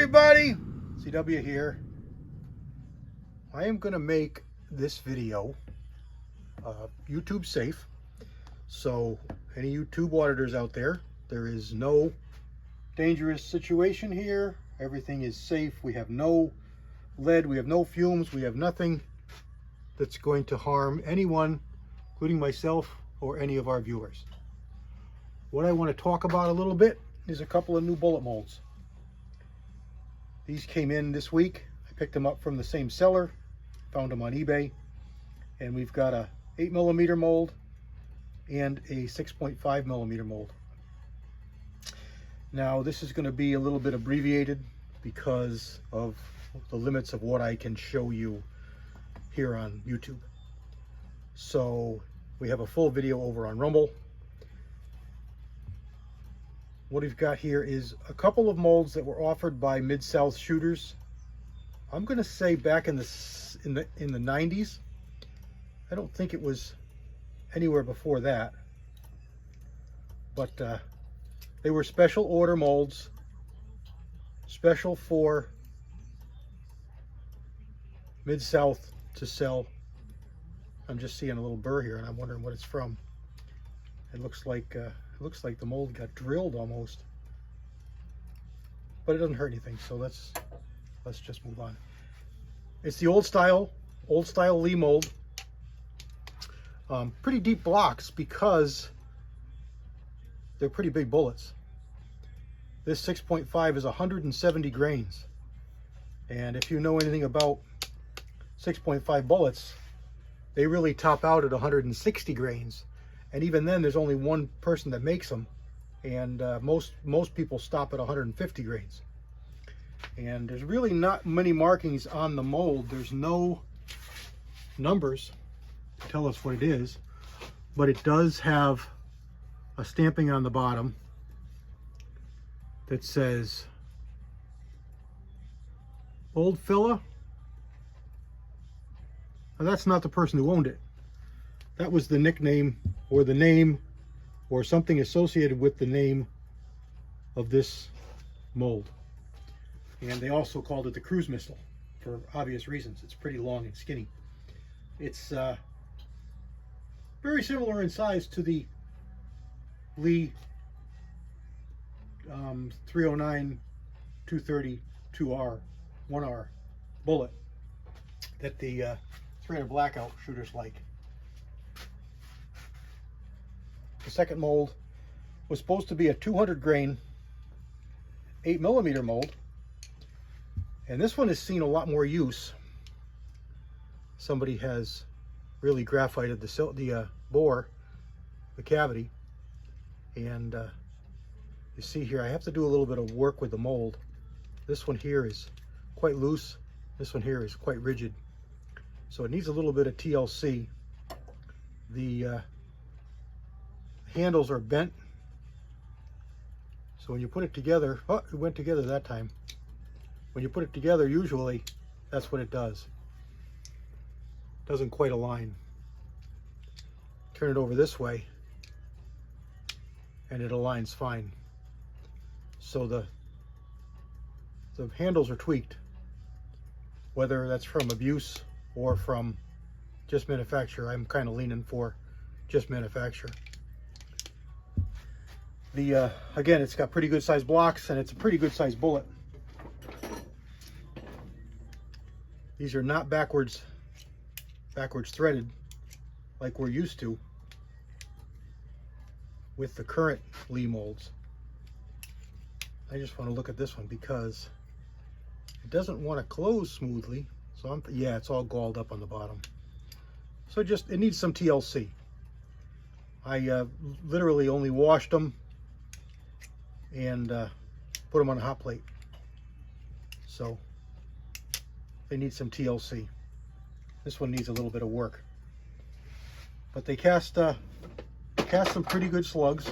everybody, CW here. I am going to make this video YouTube safe. So any YouTube auditors out there, there is no dangerous situation here. Everything is safe. We have no lead, we have no fumes, we have nothing that's going to harm anyone, including myself or any of our viewers. What I want to talk about a little bit is a couple of new bullet molds. These came in this week. I picked them up from the same seller, found them on eBay, and we've got a 8mm mold and a 6.5mm mold. Now this is going to be a little bit abbreviated because of the limits of what I can show you here on YouTube. So we have a full video over on Rumble. What we've got here is a couple of molds that were offered by Mid-South shooters. I'm going to say back in the 90s. I don't think it was anywhere before that. But they were special order molds, special for Mid-South to sell. I'm just seeing a little burr here, and I'm wondering what it's from. It looks like the mold got drilled almost, but it doesn't hurt anything. So let's just move on. It's the old style Lee mold. Pretty deep blocks because they're pretty big bullets. This 6.5 is 170 grains, and if you know anything about 6.5 bullets, they really top out at 160 grains. And even then, there's only one person that makes them, and most people stop at 150 grains. And there's really not many markings on the mold. There's no numbers to tell us what it is, but it does have a stamping on the bottom that says Old Fella. Now, that's not the person who owned it. That was the nickname or the name or something associated with the name of this mold. And they also called it the cruise missile for obvious reasons. It's pretty long and skinny. It's very similar in size to the Lee 309 230 2R 1R bullet that the 300 blackout shooters like. The second mold was supposed to be a 200 grain 8mm mold, and this one has seen a lot more use. Somebody has really graphited the bore, the cavity, and you see here I have to do a little bit of work with the mold. This one here is quite loose, this one here is quite rigid, so it needs a little bit of TLC. The handles are bent, so when you put it together, oh, it went together that time. When you put it together, usually that's what it does. It doesn't quite align. Turn it over this way and it aligns fine. So the handles are tweaked, whether that's from abuse or from just manufacture. I'm kind of leaning for just manufacture. Again, it's got pretty good sized blocks and it's a pretty good sized bullet. These are not backwards threaded like we're used to with the current Lee molds. I just want to look at this one because it doesn't want to close smoothly. So yeah, it's all galled up on the bottom. So it needs some TLC. I literally only washed them and put them on a hot plate. So they need some TLC. This one needs a little bit of work, but they cast some pretty good slugs.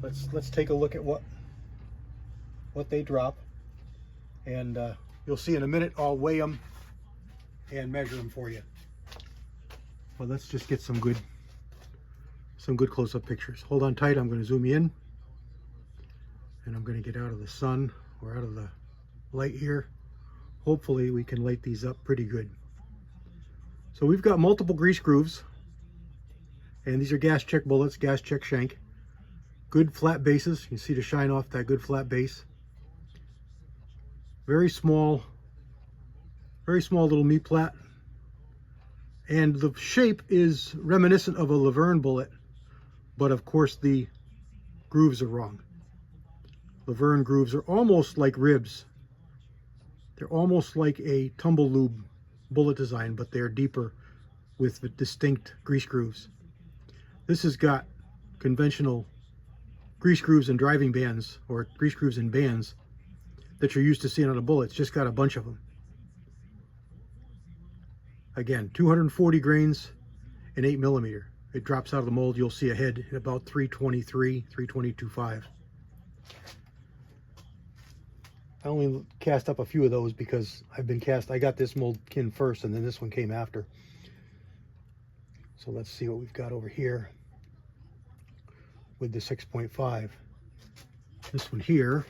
Let's take a look at what they drop, and you'll see in a minute. I'll weigh them and measure them for you. But let's just get some good close-up pictures. Hold on tight. I'm going to zoom you in, and I'm going to get out of the sun or out of the light here. Hopefully we can light these up pretty good. So we've got multiple grease grooves, and these are gas check bullets, gas check shank. Good flat bases. You can see the shine off that good flat base. Very small little meat plat. And the shape is reminiscent of a Laverne bullet, but of course the grooves are wrong. Laverne grooves are almost like ribs. They're almost like a tumble lube bullet design, but they're deeper with distinct grease grooves. This has got conventional grease grooves and driving bands, or grease grooves and bands that you're used to seeing on a bullet. It's just got a bunch of them. Again, 240 grains and 8mm. It drops out of the mold. You'll see a head at about 323, 322.5. I only cast up a few of those because I got this mold kin first, and then this one came after. So let's see what we've got over here with the 6.5. This one here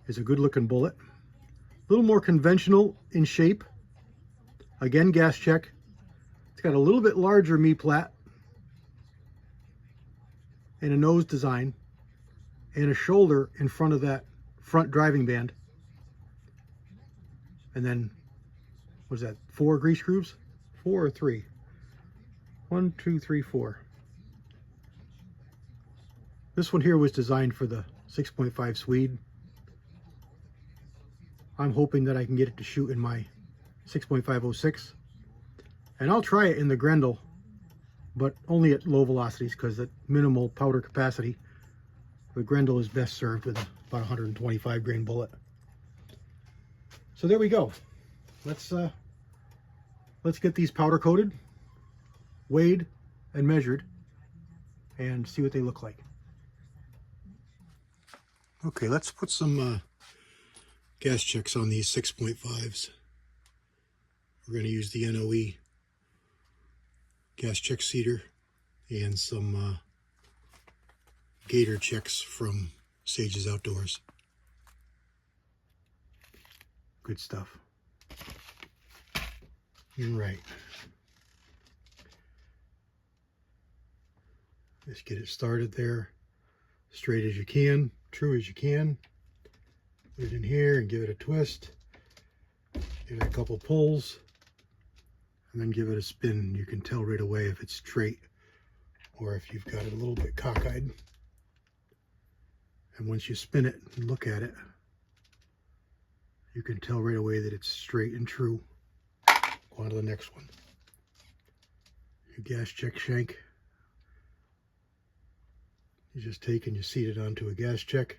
is a good looking bullet. A little more conventional in shape. Again, gas check. It's got a little bit larger meat plat and a nose design and a shoulder in front of that front driving band. And then, what is that, 4 grease grooves? 4 or 3? 1, 2, 3, 4. This one here was designed for the 6.5 Swede. I'm hoping that I can get it to shoot in my 6.506, and I'll try it in the Grendel, but only at low velocities because at minimal powder capacity, the Grendel is best served with about 125 grain bullet. So there we go. Let's get these powder coated, weighed, and measured, and see what they look like. Okay, let's put some gas checks on these 6.5s. We're going to use the NOE gas check seeder and some Gator checks from Sage's Outdoors. Good stuff. All right. Just get it started there, straight as you can, true as you can. Put it in here and give it a twist. Give it a couple pulls. And then give it a spin. You can tell right away if it's straight or if you've got it a little bit cockeyed. And once you spin it and look at it, you can tell right away that it's straight and true. Go on to the next one. Your gas check shank. You just take and you seat it onto a gas check.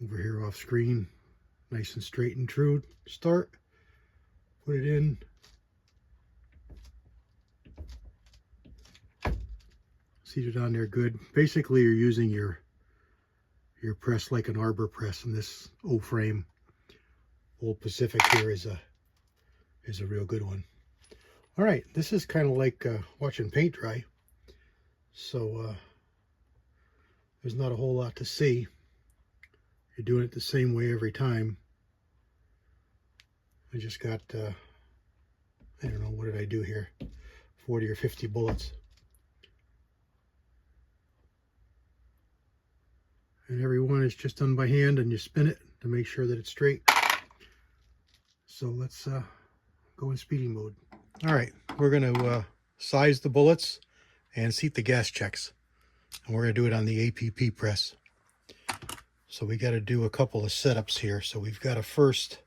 Over here off screen. Nice and straight and true. Start, put it in, seat it on there good. Basically, you're using your press like an arbor press, and this O-frame Old Pacific here is a real good one. All right, this is kind of like watching paint dry, so there's not a whole lot to see. You're doing it the same way every time. I just got, I don't know, what did I do here? 40 or 50 bullets. And every one is just done by hand, and you spin it to make sure that it's straight. So let's go in speedy mode. All right, we're going to size the bullets and seat the gas checks. And we're going to do it on the APP press. So we got to do a couple of setups here. So we've got to first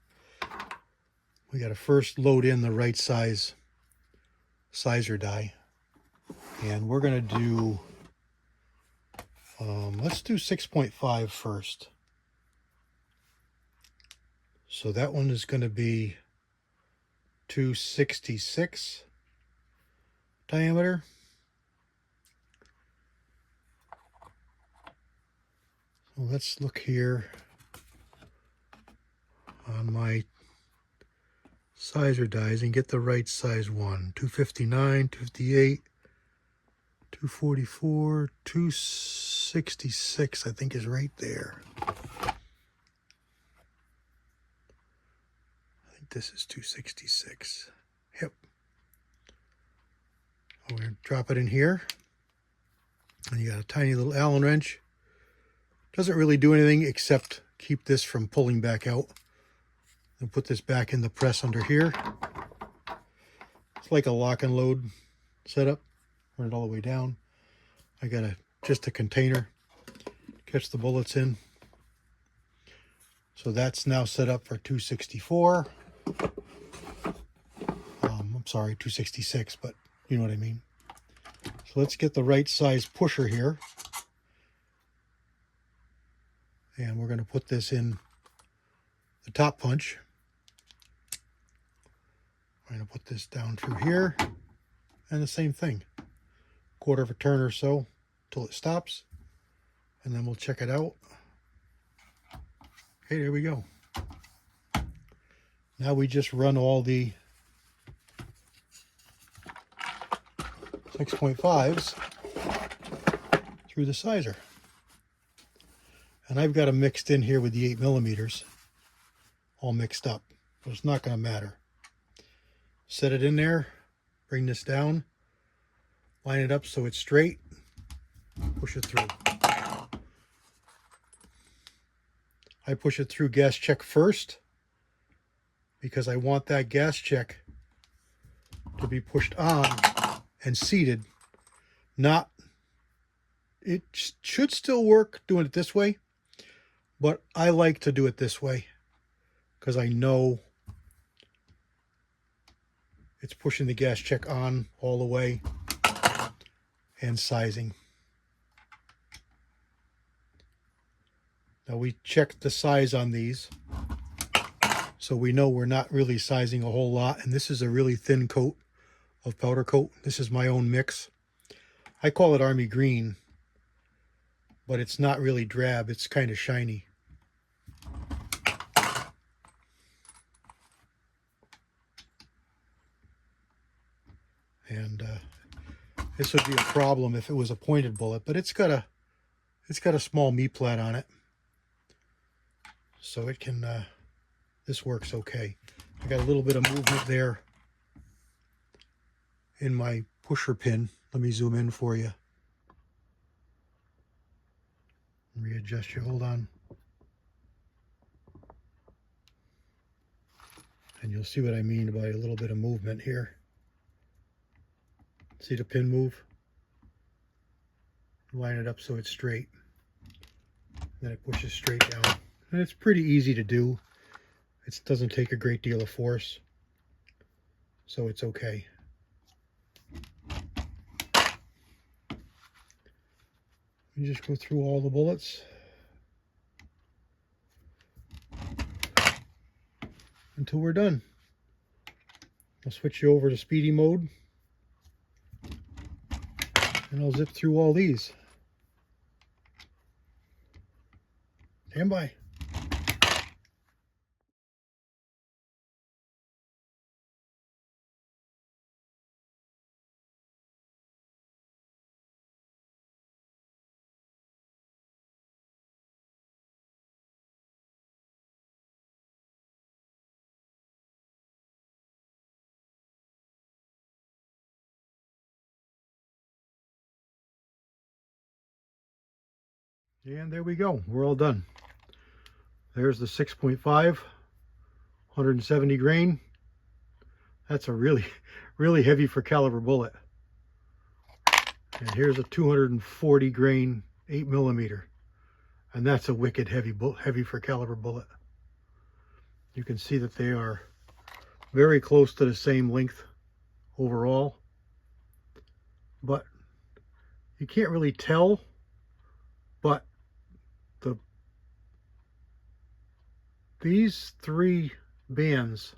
load in the right size sizer die, and we're going to do let's do 6.5 first. So that one is going to be 266 diameter. So let's look here on my sizer dies and get the right size one. 259, 258, 244, 260. 266, I think, is right there. I think this is 266. Yep. We're going to drop it in here. And you got a tiny little Allen wrench. Doesn't really do anything except keep this from pulling back out. And put this back in the press under here. It's like a lock and load setup. Run it all the way down. I got just a container. Catch the bullets in. So that's now set up for 264. I'm sorry, 266, but you know what I mean. So let's get the right size pusher here. And we're going to put this in the top punch. I'm going to put this down through here. And the same thing. Quarter of a turn or so until it stops. And then we'll check it out. Okay, there we go. Now we just run all the 6.5s through the sizer. And I've got them mixed in here with the 8mm, all mixed up. But it's not going to matter. Set it in there, bring this down, line it up so it's straight, push it through. I push it through gas check first because I want that gas check to be pushed on and seated. It should still work doing it this way, but I like to do it this way because I know it's pushing the gas check on all the way and sizing. Now we checked the size on these, so we know we're not really sizing a whole lot. And this is a really thin coat of powder coat. This is my own mix. I call it Army Green, but it's not really drab. It's kind of shiny. And this would be a problem if it was a pointed bullet, but it's got a small me-plat on it. So it can, this works okay. I got a little bit of movement there in my pusher pin. Let me zoom in for you. Readjust you, hold on. And you'll see what I mean by a little bit of movement here. See the pin move? Line it up so it's straight. Then it pushes straight down. And it's pretty easy to do. It doesn't take a great deal of force. So it's okay. You just go through all the bullets until we're done. I'll switch you over to speedy mode. And I'll zip through all these. Stand by. And there we go. We're all done. There's the 6.5, 170 grain. That's a really, really heavy for caliber bullet. And here's a 240 grain 8mm. And that's a wicked heavy for caliber bullet. You can see that they are very close to the same length overall. But you can't really tell, but these three bands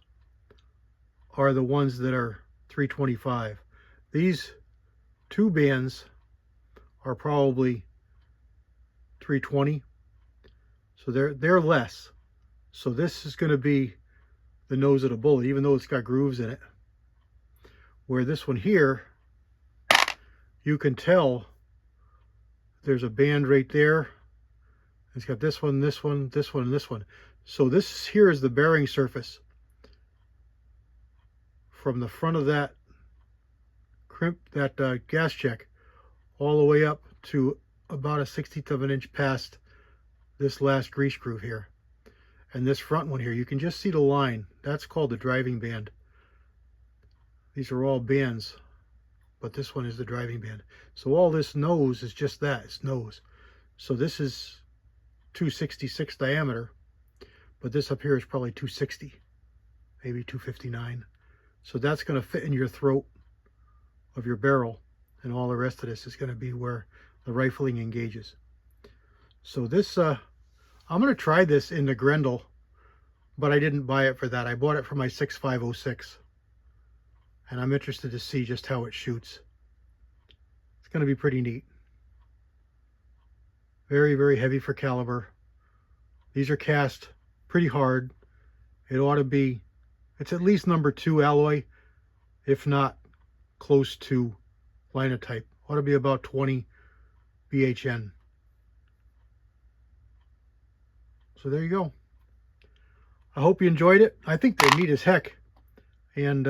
are the ones that are 325. These two bands are probably 320. So they're less. So this is going to be the nose of the bullet, even though it's got grooves in it. Where this one here, you can tell there's a band right there. It's got this one, this one, this one, and this one. So this here is the bearing surface from the front of that gas check all the way up to about a 1/16 of an inch past this last grease groove here. And this front one here, you can just see the line. That's called the driving band. These are all bands, but this one is the driving band. So all this nose is just that, it's nose. So this is 266 diameter, but this up here is probably 260, maybe 259. So that's going to fit in your throat of your barrel, and all the rest of this is going to be where the rifling engages. So this, I'm going to try this in the Grendel, but I didn't buy it for that. I bought it for my 6506, and I'm interested to see just how it shoots. It's going to be pretty neat. Very, very heavy for caliber. These are cast pretty hard. It ought to be, it's at least number 2 alloy, if not close to linotype. Ought to be about 20 BHN. So there you go. I hope you enjoyed it. I think they're neat as heck. And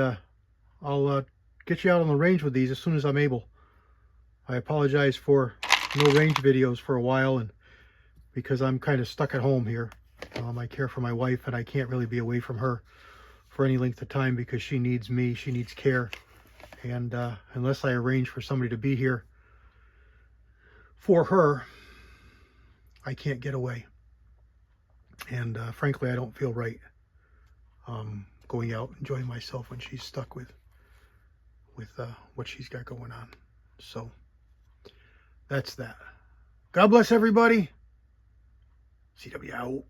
I'll get you out on the range with these as soon as I'm able. I apologize for no range videos for a while, and because I'm kind of stuck at home here. I care for my wife, and I can't really be away from her for any length of time because she needs me, she needs care. And unless I arrange for somebody to be here for her, I can't get away. And frankly, I don't feel right going out enjoying myself when she's stuck with what she's got going on. So that's that. God bless everybody. CW out.